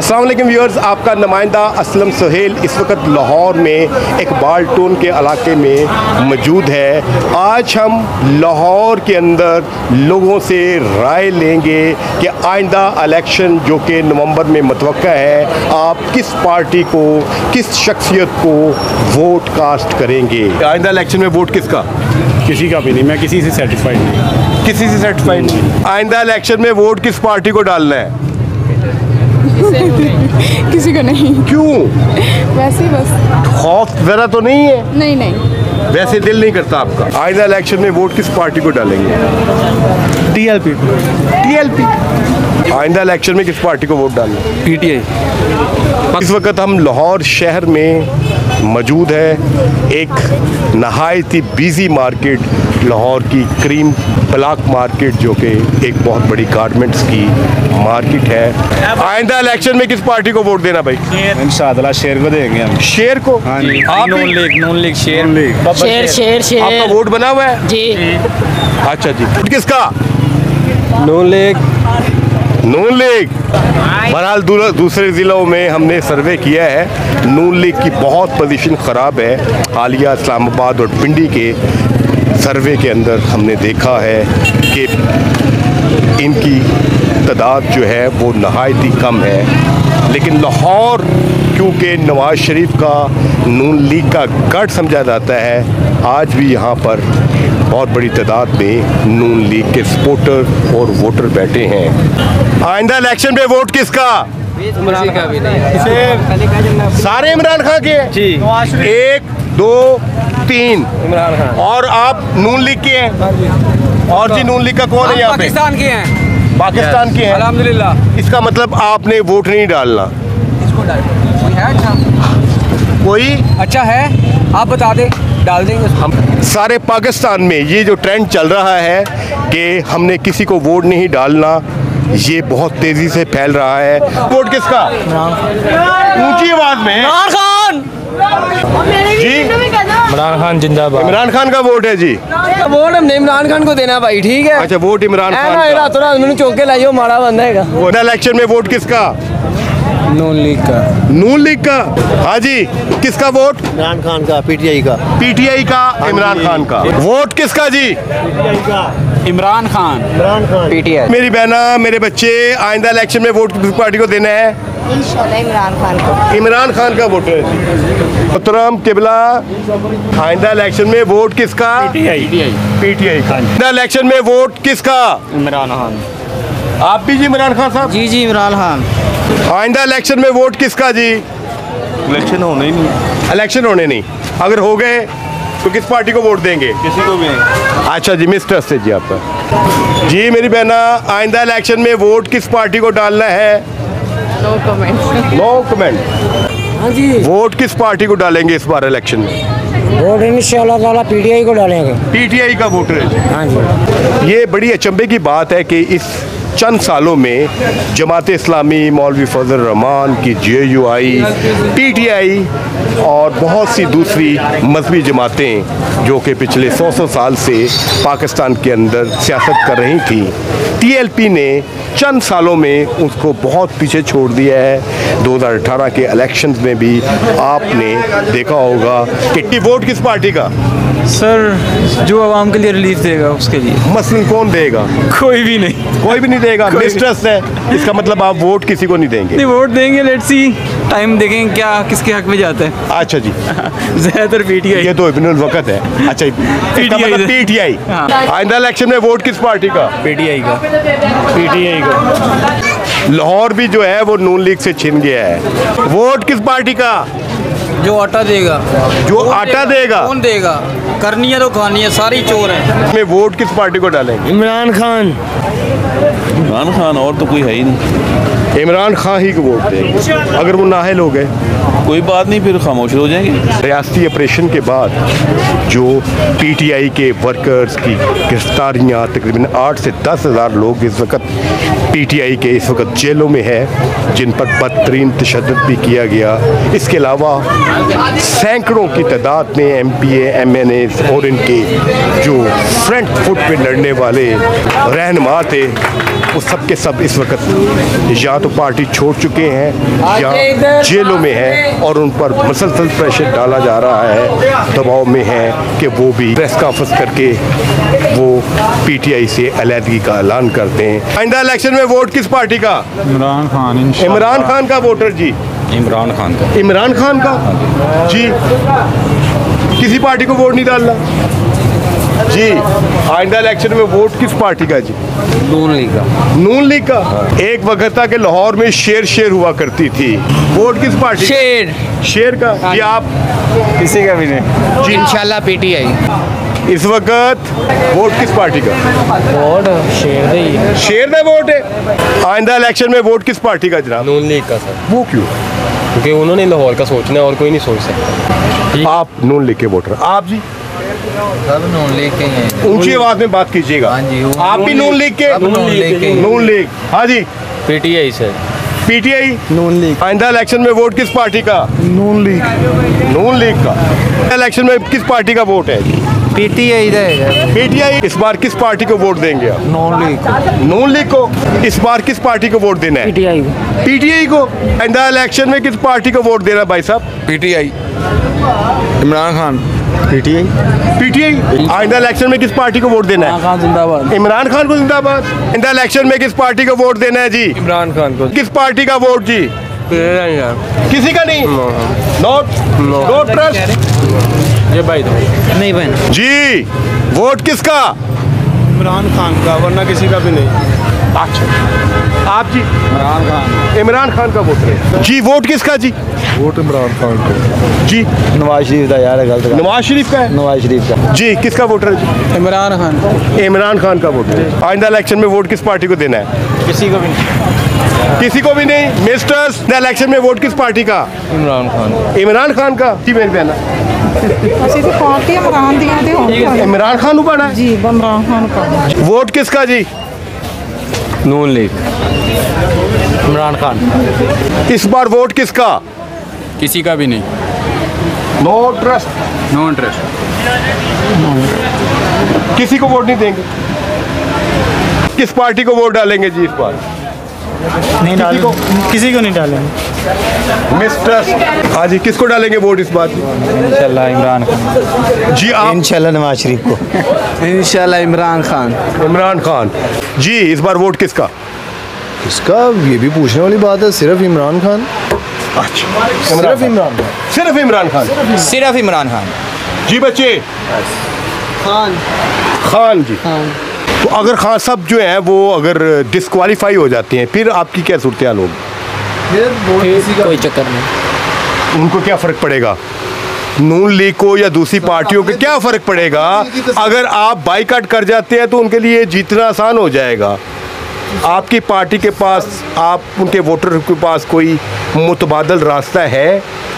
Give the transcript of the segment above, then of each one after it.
अस्सलाम वालेकुम व्यूअर्स, आपका नुमाइंदा असलम सुहेल इस वक्त लाहौर में एक बाल्टोन के इलाके में मौजूद है। आज हम लाहौर के अंदर लोगों से राय लेंगे कि आइंदा इलेक्शन जो कि नवंबर में मुतवक्का है, आप किस पार्टी को, किस शख्सियत को वोट कास्ट करेंगे। आइंदा इलेक्शन में वोट किसका? किसी का भी नहीं, मैं किसी से सेटिस्फाइड नहीं। किसी से सेटिस्फाइड नहीं। आइंदा इलेक्शन में वोट किस पार्टी को डालना है? किसी को नहीं। क्यों? वैसे ही बस। खौफ ज़रा तो नहीं है? नहीं नहीं, वैसे दिल नहीं करता आपका? आइंदा इलेक्शन में वोट किस पार्टी को डालेंगे? टीएलपी। टीएलपी। आइंदा इलेक्शन में किस पार्टी को वोट डालना? पीटीआई। इस वक्त हम लाहौर शहर में मौजूद है। एक नहायत ही बिजी मार्केट, लाहौर की क्रीम ब्लॉक मार्केट, जो कि एक बहुत बड़ी गारमेंट्स की मार्केट है। आइंदा इलेक्शन में किस पार्टी को वोट देना भाई? इंशाअल्लाह शेर को देंगे हम। शेर को? हाँ जी। आप नून लीग शेर शेर शेर। आपका वोट बना हुआ है जी। अच्छा जी। वोट किसका? नून लीग। नून लीग। बहरहाल दूसरे ज़िलों में हमने सर्वे किया है, नून लीग की बहुत पोजीशन ख़राब है। हालिया इस्लामाबाद और पिंडी के सर्वे के अंदर हमने देखा है कि इनकी तादाद जो है वो नहायत ही कम है। लेकिन लाहौर क्योंकि नवाज शरीफ का नून लीग का गढ़ समझा जाता है, आज भी यहाँ पर बहुत बड़ी तादाद में नून लीग के सपोर्टर और वोटर बैठे हैं। आइंदा इलेक्शन में वोट किसका? किसी का भी नहीं। सारे इमरान खान के हैं? जी। 1 2 3 इमरान खान। और आप नून लीग के हैं? और जी नून लीग का कौन है यहाँ पे? पाकिस्तान के हैं। पाकिस्तान के हैं। अल्हम्दुलिल्लाह। इसका मतलब आपने वोट नहीं डालना। किसको डाल? कोई है अच्छा? कोई अच्छा है, आप बता दें, डाल देंगे उसको। हम सारे पाकिस्तान में ये जो ट्रेंड चल रहा है कि हमने किसी को वोट नहीं डालना, ये बहुत तेजी से फैल रहा है। वोट किसका? ऊंची आवाज में इमरान खान जी। इमरान खान जिंदाबाद। इमरान खान का वोट है जी। वोट हमने इमरान खान को देना भाई, ठीक है। अच्छा, वोट इमरान खान का। रातों रात मैंने चौके लाइयो, माड़ा बंदा है। वोट इलेक्शन में वोट किसका? नून लीग का। नून लीग का। हाँ जी। किसका वोट? इमरान खान का। पीटीआई का। पीटीआई का। इमरान खान का। वोट किसका जी? इमरान खान। पीटीआई। मेरी बहना, मेरे बच्चे, आइंदा इलेक्शन में वोट किस पार्टी को देना है? इंशाल्लाह इमरान खान को। इमरान खान का वोट है। मोहतरम किबला, आइंदा इलेक्शन में वोट किसका? पीटीआई का। आइंदा इलेक्शन में वोट किसका? इमरान खान। आप भी जी इमरान खान साहब? जी जी, इमरान खान। आइंदा इलेक्शन में वोट किसका जी? इलेक्शन होने ही नहीं। इलेक्शन होने नहीं, अगर हो गए तो किस पार्टी को वोट देंगे? किसी को भी नहीं। अच्छा जी, मिस्टर से जी आपका जी। मेरी बहना, आइंदा इलेक्शन में वोट किस पार्टी को डालना है? No comment. No comment. हाँ जी। वोट किस पार्टी को डालेंगे इस बार इलेक्शन में? वोट इंशाल्लाह ताला पीटीआई को डालेंगे। पीटीआई का वोटर है। हाँ जी। ये बड़ी अचंभे की बात है कि इस चंद सालों में जमात इस्लामी, मौलवी फजल रहमान की JUI, PTI और बहुत सी दूसरी मजहबी जमातें जो कि पिछले 100 साल से पाकिस्तान के अंदर सियासत कर रही थी, TLP ने चंद सालों में उसको बहुत पीछे छोड़ दिया है। 2018 के इलेक्शंस में भी आपने देखा होगा कि वोट किस पार्टी का? सर, जो आवाम के लिए रिलीफ देगा उसके लिए। मसलन कौन देगा? कोई भी नहीं। कोई भी नहीं देगा। मिस्ट्रस्ट है, इसका मतलब आप वोट किसी को नहीं देंगे। नहीं, वोट देंगे, लेट्स सी, टाइम देखेंगे क्या किसके हक में जाता है। अच्छा जी। ज्यादातर पीटीआई। ये तो इब्नुल वक्त है। अच्छा, इसका मतलब PTI। हाँ। आइंदा इलेक्शन में वोट किस पार्टी का? पीटीआई का। लाहौर भी जो है वो नून लीग से छिन गया है। वोट किस पार्टी का? जो आटा देगा। जो आटा देगा। कौन देगा? करनी है तो खानी है, सारी चोर है। में वोट किस पार्टी को डालेंगे? इमरान खान। इमरान खान, और तो कोई है ही नहीं। इमरान खान ही को वोट देंगे। अगर वो नाहल हो गए कोई बात नहीं, फिर खामोश हो जाएंगे। रियासती ऑपरेशन के बाद जो PTI के वर्कर्स की गिरफ्तारियाँ, तकरीबन 8 से 10 हज़ार लोग इस वक्त PTI के इस वक्त जेलों में है, जिन पर बदतरीन तशद्दुद भी किया गया। इसके अलावा सैकड़ों की तादाद में MPA, MNAs और इनके जो फ्रंट फुट पे लड़ने वाले रहनुमा थे, वो सब के सब इस वक्त या तो पार्टी छोड़ चुके हैं या जेलों में हैं और उन पर मुसलसल प्रेशर डाला जा रहा है, दबाव में है कि वो भी प्रेस कॉन्फ्रेंस करके वो पीटीआई से अलहदगी का ऐलान करते हैं। आइंदा इलेक्शन में वोट किस पार्टी का? इमरान खान। इमरान खान का वोटर जी। इमरान खान का। इमरान खान का जी। किसी पार्टी को वोट नहीं डालना जी। आइंदा इलेक्शन में वोट किस पार्टी का जी? नून लीग का। नून लीग का। एक वक्त था कि लाहौर में शेर हुआ करती थी, वोट किस पार्टी? शेर का जी। आप? किसी का भी नहीं जी। इंशाल्लाह पीटीआई। इस वक्त वोट किस पार्टी का? वोट शेर का वोट है। आइंदा इलेक्शन में वोट किस पार्टी का जनाब? नून लीग का सर, वो क्यों? क्योंकि उन्होंने लाहौर का सोचना है और कोई नहीं सोच सकता। आप नून लीग के वोटर, आप जी? सब नून लीग के हैं। ऊंची आवाज में बात कीजिएगा। हाँ जी, आप भी नून लीग के? नून लीग के। नून लीग। हाँ जी। PTI sir. PTI. Noon League. आइंदा इलेक्शन में वोट किस पार्टी का? नून लीग। नून लीग का। इलेक्शन में किस पार्टी का वोट है? PTI PTI. इस बार किस पार्टी को वोट देंगे आप? नून लीग। नून लीग को। इस बार किस पार्टी को वोट देना है? पीटीआई। पीटीआई को। आइंदा इलेक्शन में किस पार्टी को वोट देना भाई साहब? PTI. Imran Khan. PTI. PTI. आइंदा इलेक्शन में किस पार्टी को वोट देना है? जिंदाबाद। इमरान खान को जिंदाबाद। आइंदा इलेक्शन में किस पार्टी को वोट देना है जी? इमरान खान को। किस पार्टी का वोट जी? किसी का नहीं? Note trust. ये भाई नहीं बहन। जी। वोट किसका? इमरान खान का, वरना किसी का भी नहीं। अच्छा। आप जी? इमरान खान। इमरान खान का वोट है जी। वोट किसका जी? वोट इमरान खान को जी। नवाज शरीफ का यार, गलत नवाज शरीफ का है नवाज शरीफ का जी। किसका वोटर है जी? इमरान खान। इमरान खान का वोट है। आइंदा इलेक्शन में वोट किस पार्टी को देना है? किसी को भी नहीं। किसी को भी नहीं। मिस्टर्स, इलेक्शन में वोट किस पार्टी का? इमरान खान। इमरान खान का जी। मेरी बहना ਅਸੀਂ ਤੇ ਪਾਰਟੀ ਇਮਰਾਨ ਦੀਆਂ ਤੇ ਹੁਣ इमरान खान को पाना है। ਜੀ ਇਮਰਾਨ ਖਾਨ का वोट किसका जी? नून लीग। इमरान खान। इस बार वोट किसका? किसी का भी नहीं। No trust. No interest. किसी को वोट नहीं देंगे। किस पार्टी को वोट डालेंगे जी इस बार? नहीं डालेंगे, किसी को नहीं डालेंगे। मिस्टर, हाँ जी, किसको डालेंगे वोट इस बार? इंशाल्लाह इमरान खान। जी आप? इंशाल्लाह नवाज शरीफ को। इंशाल्लाह इमरान खान। इमरान खान जी। इस बार वोट किसका? इसका ये भी पूछने वाली बात है। सिर्फ इमरान खान। अच्छा, सिर्फ इमरान खान। सिर्फ इमरान खान। सिर्फ इमरान खान। जी बच्चे। खान जी। तो अगर खान साहब जो है वो अगर डिस्क्वालीफाई हो जाते हैं फिर आपकी क्या सूरत हाल होगी? कोई चक्कर नहीं। उनको क्या फ़र्क पड़ेगा? नून लीग को या दूसरी पार्टियों को क्या फ़र्क पड़ेगा? अगर आप बाइकआउट कर जाते हैं तो उनके लिए जीतना आसान हो जाएगा। आपकी पार्टी के पास, आप उनके वोटर के पास कोई मुतबादल रास्ता है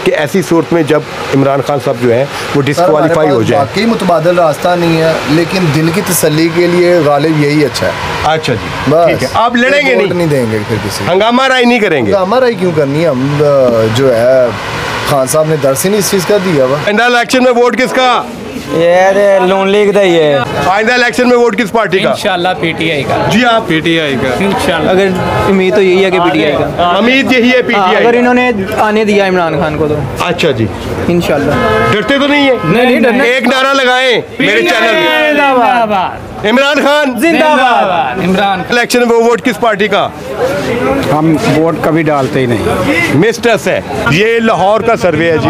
कि ऐसी सूरत में जब इमरान खान साहब जो है वो डिस्क्वालीफाई हो जाए? वाकई मुतबादल रास्ता नहीं है, लेकिन दिल की तसल्ली के लिए गालिब यही अच्छा है। अच्छा जी, बस ठीक है। आप लड़ेंगे वोट नहीं देंगे फिर किसी हंगामा राय नहीं करेंगे? हमारा ही क्यों करनी है? हम जो है खान साहब ने दर्श ही नहीं इस चीज़ का दिया हुआ। आइंदा इलेक्शन में वोट किसका? यार नून लीग का ही है। आइंदा इलेक्शन में वोट किस पार्टी का? इंशाल्लाह पीटीआई का। जी आप? पीटीआई का। इंशाल्लाह। अगर उम्मीद तो यही है कि पीटीआई का। उम्मीद यही है पीटीआई। अगर इन्होंने आने दिया इमरान खान को तो अच्छा जी। इंशाल्लाह। डरते तो नहीं है? नहीं डरना। एक नारा लगाएं मेरे चैनल में। जिंदाबाद। इमरान खान जिंदाबाद। इमरान। इलेक्शन में वोट किस पार्टी का? हम वोट कभी डालते ही नहीं। मिस्टर्स है। ये लाहौर का सर्वे है जी।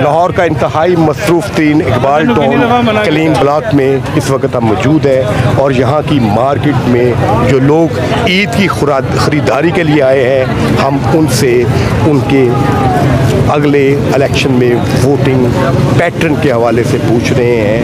लाहौर का इंतहाई मसरूफ तीन इकबाल टाउन कलीन ब्लॉक में इस वक्त हम मौजूद है और यहाँ की मार्केट में जो लोग ईद की ख़रीदारी के लिए आए हैं, हम उनसे उनके अगले इलेक्शन में वोटिंग पैटर्न के हवाले से पूछ रहे हैं।